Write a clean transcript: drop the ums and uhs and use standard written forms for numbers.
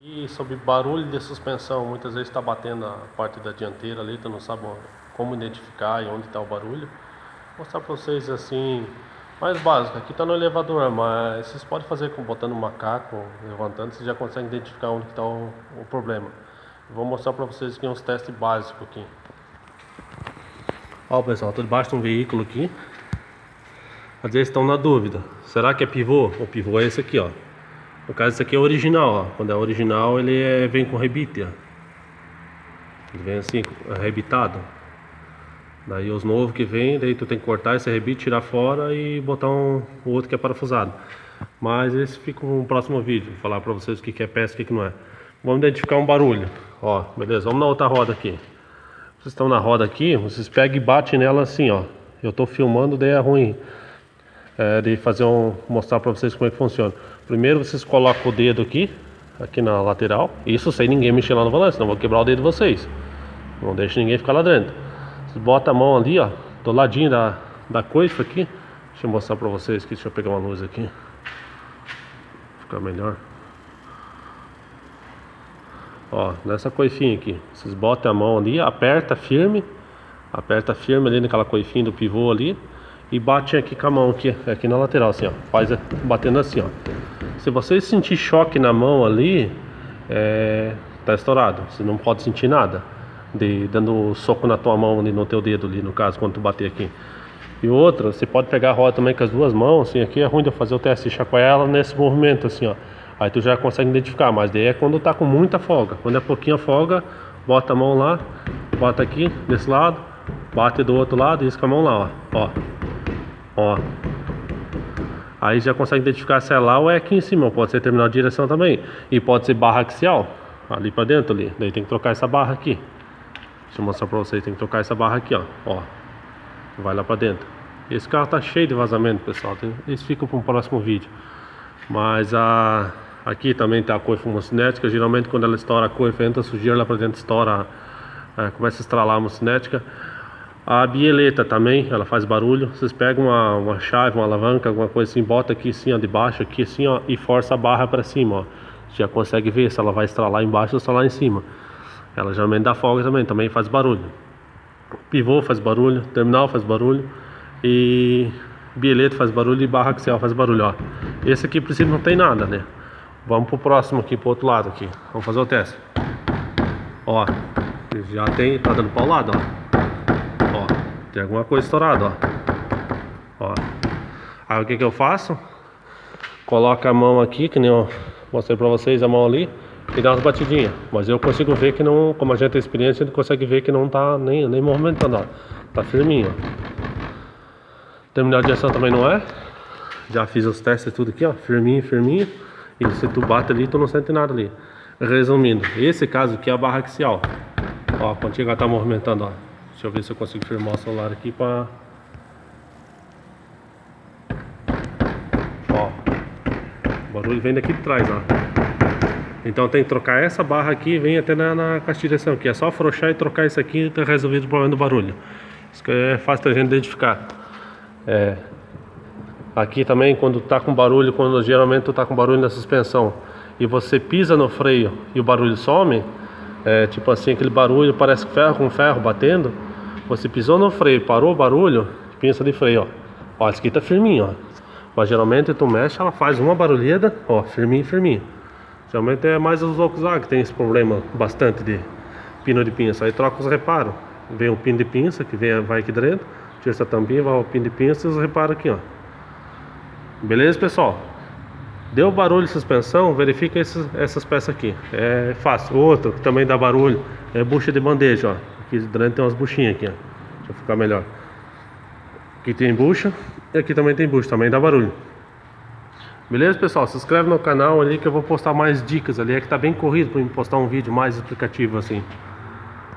E sobre barulho de suspensão, muitas vezes está batendo a parte da dianteira ali, tu não sabe como identificar e onde está o barulho. Vou mostrar para vocês assim, mais básico. Aqui está no elevador, mas vocês podem fazer com botando um macaco, levantando, vocês já conseguem identificar onde está o problema. Vou mostrar para vocês aqui uns testes básicos aqui. Ó pessoal, estou debaixo de um veículo aqui. Às vezes estão na dúvida, será que é pivô? O pivô é esse aqui, ó. No caso, esse aqui é o original, ó. Quando é original, ele vem com rebite, ó. Ele vem assim, arrebitado. Daí os novos que vem, daí tu tem que cortar esse rebite, tirar fora e botar o outro que é parafusado. Mas esse fica no próximo vídeo. Vou falar pra vocês o que é peça e o que não é. Vamos identificar um barulho. Ó, beleza, vamos na outra roda aqui. Vocês estão na roda aqui, vocês pegam e batem nela assim, ó. Eu tô filmando, daí é ruim. De fazer mostrar para vocês como é que funciona. Primeiro vocês colocam o dedo aqui na lateral. Isso sem ninguém mexer lá no volante, senão eu vou quebrar o dedo de vocês. Não deixa ninguém ficar lá dentro. Vocês botam a mão ali, ó, do ladinho da coifa aqui. Deixa eu mostrar para vocês aqui, deixa eu pegar uma luz aqui. Ficar melhor. Ó, nessa coifinha aqui, vocês botam a mão ali, aperta firme ali naquela coifinha do pivô ali. E bate aqui com a mão aqui na lateral, assim, ó. Faz batendo assim, ó. Se você sentir choque na mão ali, tá estourado. Você não pode sentir nada dando soco na tua mão ali, no teu dedo ali, no caso, quando tu bater aqui. E outra, você pode pegar a roda também com as duas mãos, assim, aqui é ruim de eu fazer o teste, chacoalhar ela nesse movimento, assim, ó. Aí tu já consegue identificar, mas daí é quando tá com muita folga. Quando é pouquinha folga, bota a mão lá, bota aqui, desse lado, bate do outro lado e isso com a mão lá, ó. Ó. Aí já consegue identificar se é lá ou é aqui em cima. Pode ser terminal de direção também. E pode ser barra axial. Ali pra dentro ali. Daí tem que trocar essa barra aqui. Deixa eu mostrar pra vocês. Tem que trocar essa barra aqui, ó. Vai lá pra dentro. Esse carro tá cheio de vazamento, pessoal. Eles ficam para um próximo vídeo. Mas aqui também tá a coifa homocinética. Geralmente quando ela estoura a coifa, entra sujeira lá pra dentro, estoura. Começa a estralar a homocinética. A bieleta também, ela faz barulho. Vocês pegam uma chave, uma alavanca, alguma coisa assim, bota aqui assim, ó, de baixo, aqui assim, ó, e força a barra para cima, ó. Você já consegue ver se ela vai estralar embaixo ou estralar em cima. Ela geralmente dá folga também faz barulho. Pivô faz barulho, terminal faz barulho e bieleta faz barulho e barra axial faz barulho, ó. Esse aqui, por princípio, não tem nada, né? Vamos pro próximo aqui, pro outro lado aqui. Vamos fazer o teste. Ó, já tem, tá dando para o lado, ó. Tem alguma coisa estourada, ó. Aí o que eu faço? Coloca a mão aqui, que nem eu mostrei pra vocês, a mão ali, e dá umas batidinhas. Mas eu consigo ver que não, como a gente tem experiência, a gente consegue ver que não tá nem movimentando, ó. Tá firminho, ó. Terminal de ação também não é. Já fiz os testes tudo aqui, ó. Firminho. E se tu bate ali, tu não sente nada ali. Resumindo, esse caso aqui é a barra axial. Ó, quando chegar tá movimentando, ó. Deixa eu ver se eu consigo firmar o celular aqui pra... Ó, o barulho vem daqui de trás, ó. Então tem que trocar essa barra aqui e vem até na caixa de direção, que é só afrouxar e trocar isso aqui e tá resolvido o problema do barulho. Isso que é fácil da gente identificar. Aqui também, quando tá com barulho, quando geralmente tu tá com barulho na suspensão e você pisa no freio e o barulho some, tipo assim, aquele barulho parece ferro com ferro batendo. Você pisou no freio, parou o barulho, pinça de freio, ó. Ó, esse aqui tá firminho, ó. Mas geralmente tu mexe, ela faz uma barulheda, ó, firminho. Geralmente é mais os Volkswagen que tem esse problema bastante de pino de pinça. Aí troca os reparos. Vem um pino de pinça que vai aqui dentro, tira essa tampinha, vai o pino de pinça e os reparos aqui, ó. Beleza, pessoal? Deu barulho de suspensão, verifica essas peças aqui. É fácil. Outro que também dá barulho é bucha de bandeja, ó. Aqui dentro tem umas buchinhas aqui, ó. Deixa eu ficar melhor. Aqui tem bucha e aqui também tem bucha, também dá barulho. Beleza, pessoal? Se inscreve no canal ali que eu vou postar mais dicas ali. É que tá bem corrido para mim postar um vídeo mais explicativo assim.